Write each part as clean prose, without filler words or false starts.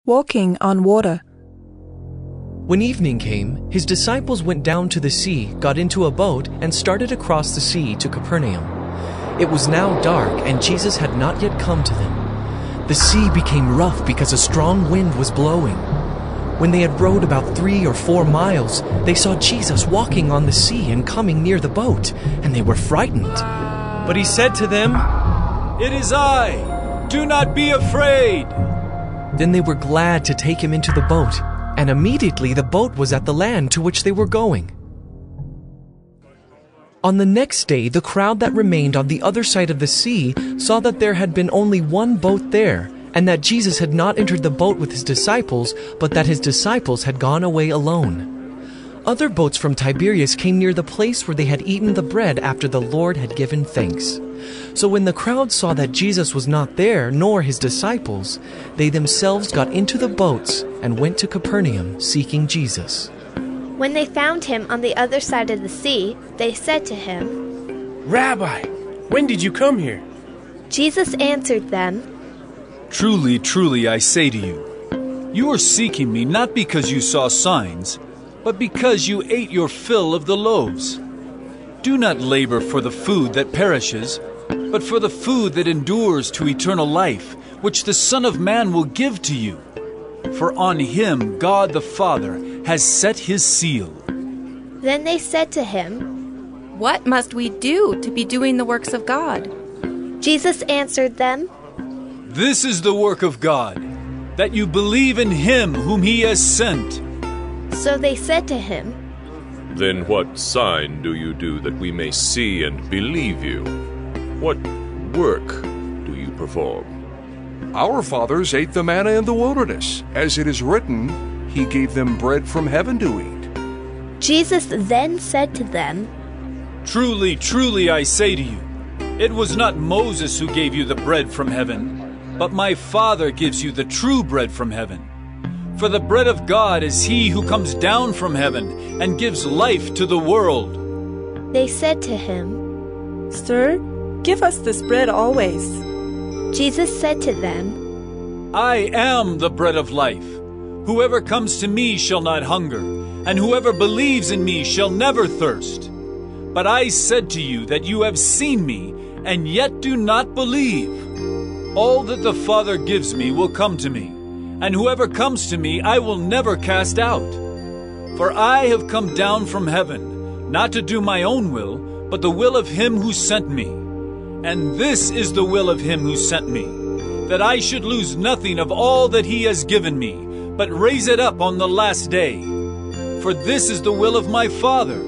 Walking on water. When evening came, his disciples went down to the sea, got into a boat, and started across the sea to Capernaum. It was now dark, and Jesus had not yet come to them. The sea became rough because a strong wind was blowing. When they had rowed about 3 or 4 miles, they saw Jesus walking on the sea and coming near the boat, and they were frightened. But he said to them, "It is I. Do not be afraid." Then they were glad to take him into the boat, and immediately the boat was at the land to which they were going. On the next day, the crowd that remained on the other side of the sea saw that there had been only one boat there, and that Jesus had not entered the boat with his disciples, but that his disciples had gone away alone. Other boats from Tiberias came near the place where they had eaten the bread after the Lord had given thanks. So when the crowd saw that Jesus was not there, nor his disciples, they themselves got into the boats and went to Capernaum seeking Jesus. When they found him on the other side of the sea, they said to him, "Rabbi, when did you come here?" Jesus answered them, Truly, truly, I say to you, you are seeking me not because you saw signs, but because you ate your fill of the loaves. Do not labor for the food that perishes, but for the food that endures to eternal life, which the Son of Man will give to you. For on him God the Father has set his seal." Then they said to him, "What must we do to be doing the works of God?" Jesus answered them, This is the work of God, that you believe in him whom he has sent. So they said to him, Then what sign do you do that we may see and believe you? What work do you perform? Our fathers ate the manna in the wilderness. As it is written, he gave them bread from heaven to eat. Jesus then said to them, Truly, truly, I say to you, it was not Moses who gave you the bread from heaven, but my Father gives you the true bread from heaven. For the bread of God is he who comes down from heaven and gives life to the world. They said to him, Sir, give us this bread always. Jesus said to them, I am the bread of life. Whoever comes to me shall not hunger, and whoever believes in me shall never thirst. But I said to you that you have seen me, and yet do not believe. All that the Father gives me will come to me, and whoever comes to me I will never cast out. For I have come down from heaven, not to do my own will, but the will of him who sent me. And this is the will of him who sent me, that I should lose nothing of all that he has given me, but raise it up on the last day. For this is the will of my Father,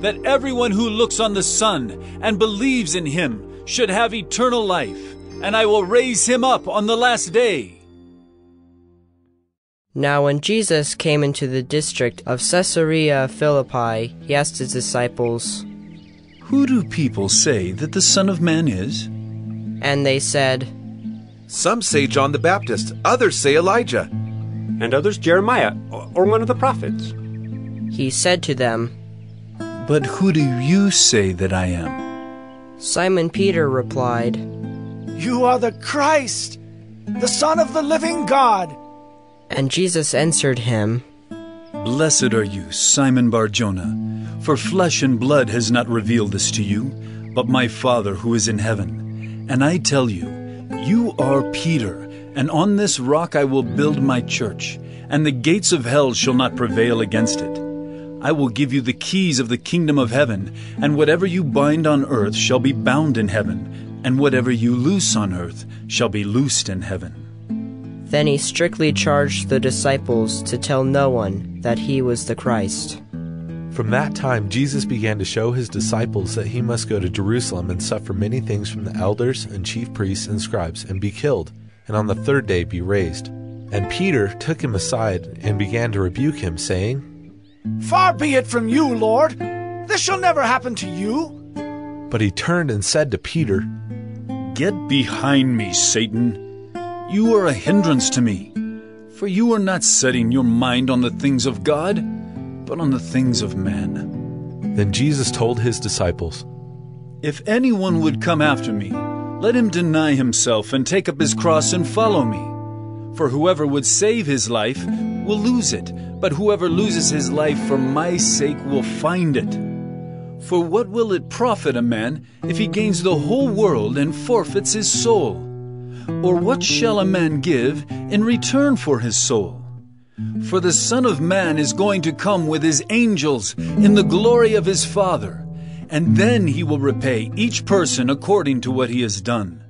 that everyone who looks on the Son and believes in him should have eternal life, and I will raise him up on the last day. Now when Jesus came into the district of Caesarea Philippi, he asked his disciples, Who do people say that the Son of Man is? And they said, Some say John the Baptist, others say Elijah, And others Jeremiah, or one of the prophets. He said to them, But who do you say that I am? Simon Peter replied, You are the Christ, the Son of the living God. And Jesus answered him, Blessed are you, Simon Bar-Jonah, for flesh and blood has not revealed this to you, but my Father who is in heaven. And I tell you, you are Peter, and on this rock I will build my church, and the gates of hell shall not prevail against it. I will give you the keys of the kingdom of heaven, and whatever you bind on earth shall be bound in heaven, and whatever you loose on earth shall be loosed in heaven. Then he strictly charged the disciples to tell no one that he was the Christ. From that time Jesus began to show his disciples that he must go to Jerusalem and suffer many things from the elders and chief priests and scribes, and be killed, and on the 3rd day be raised. And Peter took him aside and began to rebuke him, saying, Far be it from you, Lord. This shall never happen to you. But he turned and said to Peter, Get behind me, Satan. You are a hindrance to me, for you are not setting your mind on the things of God, but on the things of man. Then Jesus told his disciples, If anyone would come after me, let him deny himself and take up his cross and follow me. For whoever would save his life will lose it, but whoever loses his life for my sake will find it. For what will it profit a man if he gains the whole world and forfeits his soul? Or what shall a man give in return for his soul? For the Son of Man is going to come with his angels in the glory of his Father, and then he will repay each person according to what he has done.